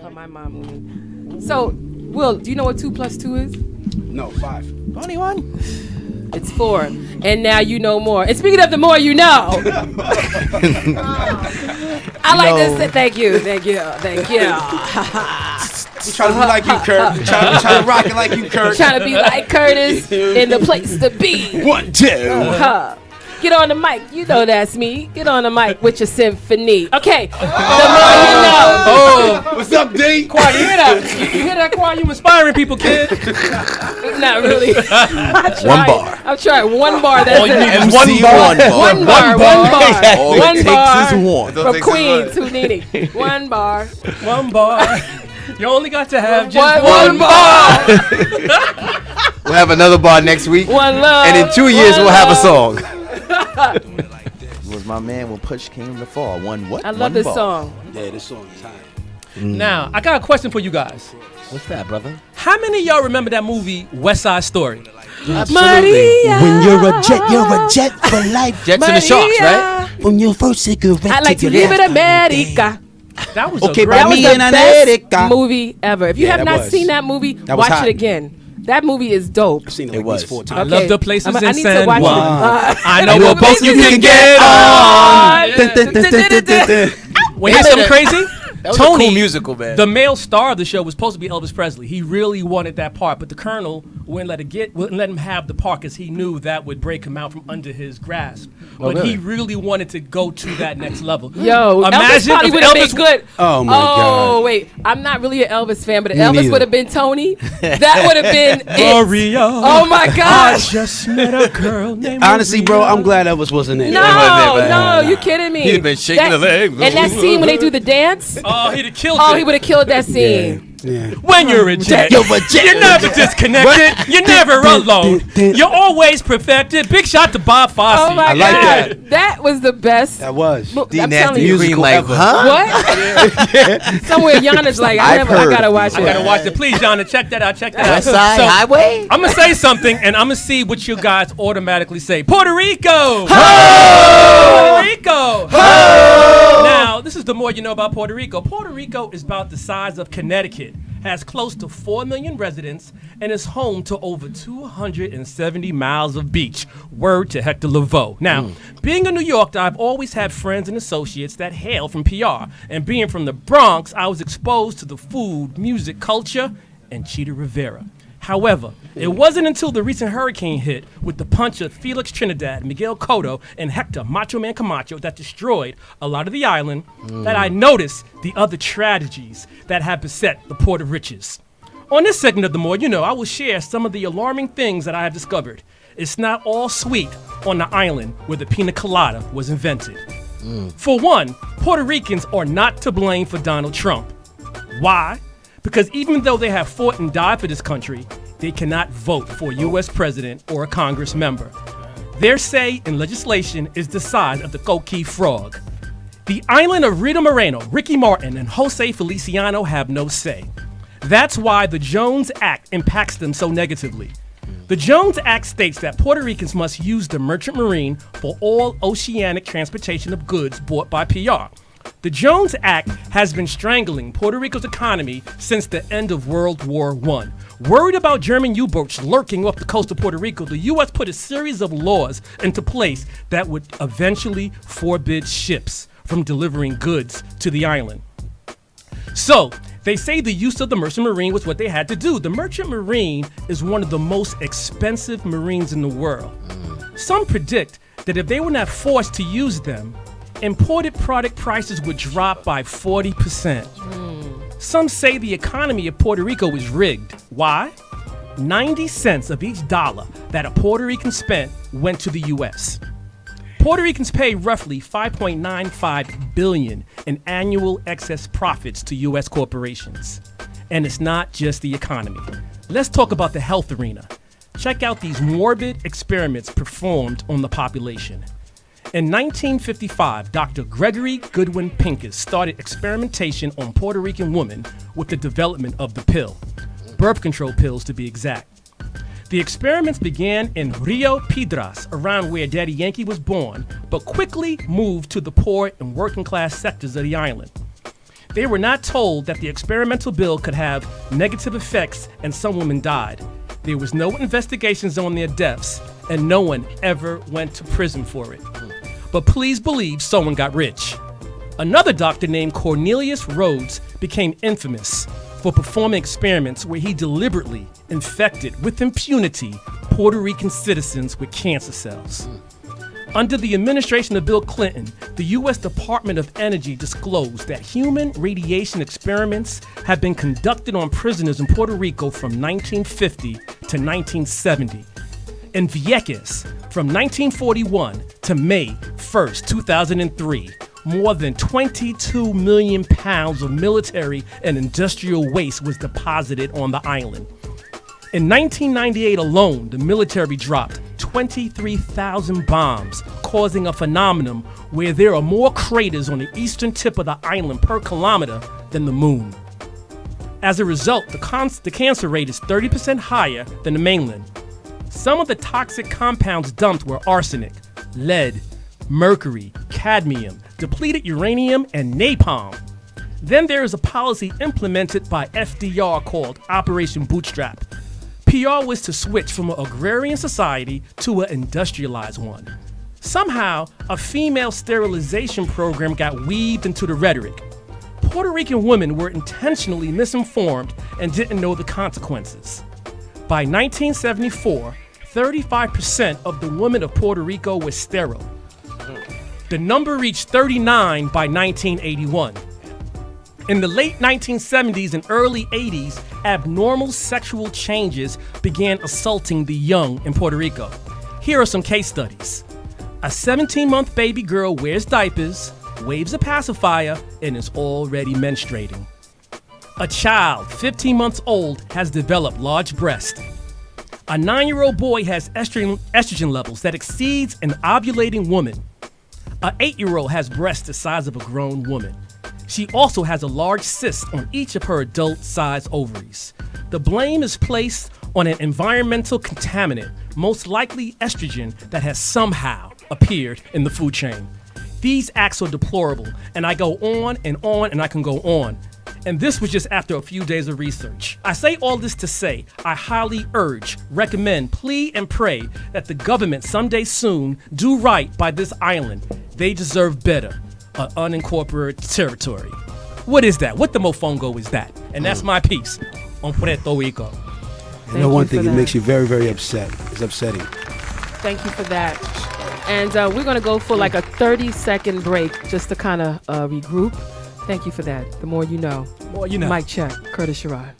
call my mom Mooney. So, Will, do you know what 2 plus 2 is? No, 5. Only one. It's 4. And now you know more. And speaking of the more you know, I like to say thank you. You trying to be like you, Kurt. You trying to rock it like you, Kurt. Trying to be like Curtis in the place to be. 1, 2. Get on the mic. You know that's me. Get on the mic with your symphony. Okay. The more you know. Oh, what's up, D? Quan, you hear that? You hear that, Quan? You inspiring people, kid. Not really. One bar. I've tried 1 bar. That's All you it. need is one bar. One bar. All it takes bar. is one. From Queens, Houdini. 1 bar. 1 bar. You only got to have just one bar. We'll have another bar next week. One love. And in 2 years, we'll have a song. Was my man when push came to fall. One what? I love this song. Yeah, this song is hot. Now, I got a question for you guys. What's that, brother? How many of y'all remember that movie, West Side Story? Maria. When you're a jet for life. Jets and the Sharks, right? From your first cigarette I like to live in America. That was Okay, a great That was Me the in best America. movie ever. If you Yeah, have that not was. seen that movie, That was watch hot. it again. That movie is dope. I've seen it It like was. these 4 I times. love the places I in need to San watch it. Juan. I know the what boat you places can get on. on. When here's something crazy, That was Tony, a cool musical, man. the male star of the show was supposed to be Elvis Presley. He really wanted that part, but the Colonel wouldn't let him have the part because he knew that would break him out from under his grasp. But he really wanted to go to that next level. Yo, Elvis Imagine probably if would have been Elvis- good. Oh, my God. Oh, wait. I'm not really an Elvis fan, but if Me Elvis neither. would have been Tony, that would have been it. Maria. Oh, my I gosh. just met a girl named Honestly, bro, Maria. I'm glad Elvis wasn't in it. No, you kidding me? He'd been shaking That- the leg. And that scene when they do the dance, Oh, he'd have killed oh, it. he would have killed that scene. Yeah. When you're a jet, You're a jet. you're never disconnected. You're never alone. You're always perfected. Big shot to Bob Fosse. Oh my I like God, that was the best. That was. Mo- D I'm Nasty telling you. Green like, ever. huh? What? Somewhere Yana's like, I I've gotta heard. watch I it. gotta watch it. Please, Jonna, check that out. Check that West out. Side So, Highway? I'm gonna say something, and I'm gonna see what you guys automatically say. Puerto Rico. Puerto Rico. Now, this is the more you know about Puerto Rico. Puerto Rico is about the size of Connecticut, has close to 4 million residents, and is home to over 270 miles of beach. Word to Hector Lavoe. Now, being a New Yorker, I've always had friends and associates that hail from PR, and being from the Bronx, I was exposed to the food, music, culture, and Cheetah Rivera. However, it wasn't until the recent hurricane hit with the punch of Felix Trinidad, Miguel Cotto, and Hector Macho Man Camacho that destroyed a lot of the island that I noticed the other tragedies that have beset the Port of Riches. On this segment of The More You Know, I will share some of the alarming things that I have discovered. It's not all sweet on the island where the pina colada was invented. For one, Puerto Ricans are not to blame for Donald Trump. Why? Because even though they have fought and died for this country, they cannot vote for a U.S. president or a Congress member. Their say in legislation is the size of the coqui frog. The island of Rita Moreno, Ricky Martin, and Jose Feliciano have no say. That's why the Jones Act impacts them so negatively. The Jones Act states that Puerto Ricans must use the merchant marine for all oceanic transportation of goods bought by PR. The Jones Act has been strangling Puerto Rico's economy since the end of World War I. Worried about German U-boats lurking off the coast of Puerto Rico, the U.S. put a series of laws into place that would eventually forbid ships from delivering goods to the island. So, they say the use of the merchant marine was what they had to do. The merchant marine is one of the most expensive marines in the world. Some predict that if they were not forced to use them, imported product prices would drop by 40%. Some say the economy of Puerto Rico is rigged. Why? 90 cents of each dollar that a Puerto Rican spent went to the U.S. Puerto Ricans pay roughly $5.95 billion in annual excess profits to U.S. corporations. And it's not just the economy. Let's talk about the health arena. Check out these morbid experiments performed on the population. In 1955, Dr. Gregory Goodwin Pincus started experimentation on Puerto Rican women with the development of the pill, birth control pills to be exact. The experiments began in Rio Piedras, around where Daddy Yankee was born, but quickly moved to the poor and working class sectors of the island. They were not told that the experimental bill could have negative effects and some women died. There was no investigations on their deaths, and no one ever went to prison for it. But please believe someone got rich. Another doctor named Cornelius Rhodes became infamous for performing experiments where he deliberately infected with impunity Puerto Rican citizens with cancer cells. Under the administration of Bill Clinton, the U.S. Department of Energy disclosed that human radiation experiments have been conducted on prisoners in Puerto Rico from 1950 to 1970. In Vieques, from 1941 to May 1st, 2003, more than 22 million pounds of military and industrial waste was deposited on the island. In 1998 alone, the military dropped 23,000 bombs, causing a phenomenon where there are more craters on the eastern tip of the island per kilometer than the moon. As a result, the cancer rate is 30% higher than the mainland. Some of the toxic compounds dumped were arsenic, lead, mercury, cadmium, depleted uranium, and napalm. Then there is a policy implemented by FDR called Operation Bootstrap. PR was to switch from an agrarian society to an industrialized one. Somehow, a female sterilization program got weaved into the rhetoric. Puerto Rican women were intentionally misinformed and didn't know the consequences. By 1974, 35% of the women of Puerto Rico were sterile. The number reached 39 by 1981. In the late 1970s and early 80s, abnormal sexual changes began assaulting the young in Puerto Rico. Here are some case studies. A 17-month baby girl wears diapers, waves a pacifier, and is already menstruating. A child 15 months old has developed large breasts. A 9-year-old boy has estrogen levels that exceeds an ovulating woman. An 8-year-old has breasts the size of a grown woman. She also has a large cyst on each of her adult-sized ovaries. The blame is placed on an environmental contaminant, most likely estrogen, that has somehow appeared in the food chain. These acts are deplorable, and I go on, and I can go on. And this was just after a few days of research. I say all this to say, I highly urge, recommend, plead, and pray that the government someday soon do right by this island. They deserve better. An unincorporated territory. What is that? What the mofongo is that? And that's my piece on Puerto Rico. You know one thing, it makes you very, very upset. It's upsetting. Thank you for that. And we're going to go for like a 30-second break just to kind of regroup. Thank you for that. The more you know. More you know. Mic check. Curtis Sherrod.